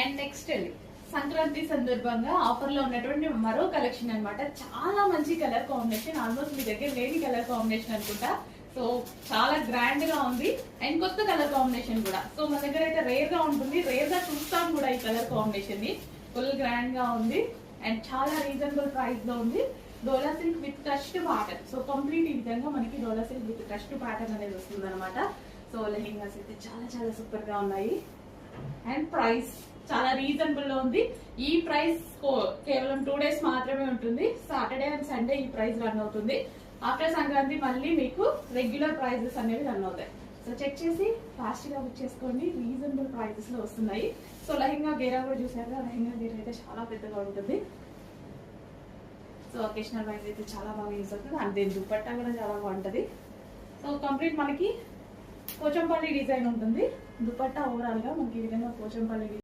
And next Sankranti సందర్భంగా offer లో ఉన్నటువంటి మరో కలెక్షన్ అన్నమాట. చాలా మంచి కలర్ కాంబినేషన్, ఆల్మోస్ట్ మీ దగ్గర లేని కలర్ కాంబినేషన్ అనుకుంటా. సో చాలా గ్రాండ్ గా ఉంది అండ్ కొత్త కలర్ కాంబినేషన్ కూడా. సో మన దగ్గర అయితే రేర్ గా ఉంటుంది, రేర్ గా చూస్తాం కూడా ఈ కలర్ కాంబినేషన్ ని. ఫుల్ గ్రాండ్ గా ఉంది అండ్ చాలా రీజనబుల్ ప్రైస్ లో ఉంది. Dola silk with crushed pattern. So complete ఈ విధంగా మనకి dola silk with crushed pattern అనేది వస్తుంది అనమాట. సో లెహెంగాస్ అయితే చాలా చాలా సూపర్ గా ఉన్నాయి అండ్ ప్రైస్ చాలా రీజనబుల్ లో ఉంది. ఈ ప్రైస్ కేవలం 2 days మాత్రమే ఉంటుంది. సాటర్డే అండ్ సండే ఈ ప్రైస్ రన్ అవుతుంది. ఆఫ్టర్ సంక్రాంతి మళ్ళీ మీకు రెగ్యులర్ ప్రైజెస్ అనేవి రన్ అవుతాయి. సో చెక్ చేసి ఫాస్ట్ గా బుక్ చేసుకోండి, రీజనబుల్ ప్రైజెస్ లో వస్తున్నాయి. సో లెహెంగా గేరా కూడా చూసారు, లెహెంగా గేరా అయితే చాలా పెద్దగా ఉంటుంది. సో ఒకేషనల్ వైజ్ అయితే చాలా బాగా యూజ్ అవుతుంది అండ్ దీని దుపట్టా కూడా చాలా బాగుంటుంది. సో కంప్లీట్ మనకి పోచంపల్లి డిజైన్ ఉంటుంది. దుపట్టా ఓవరాల్ గా మనకి ఈ విధంగా పోచంపల్లి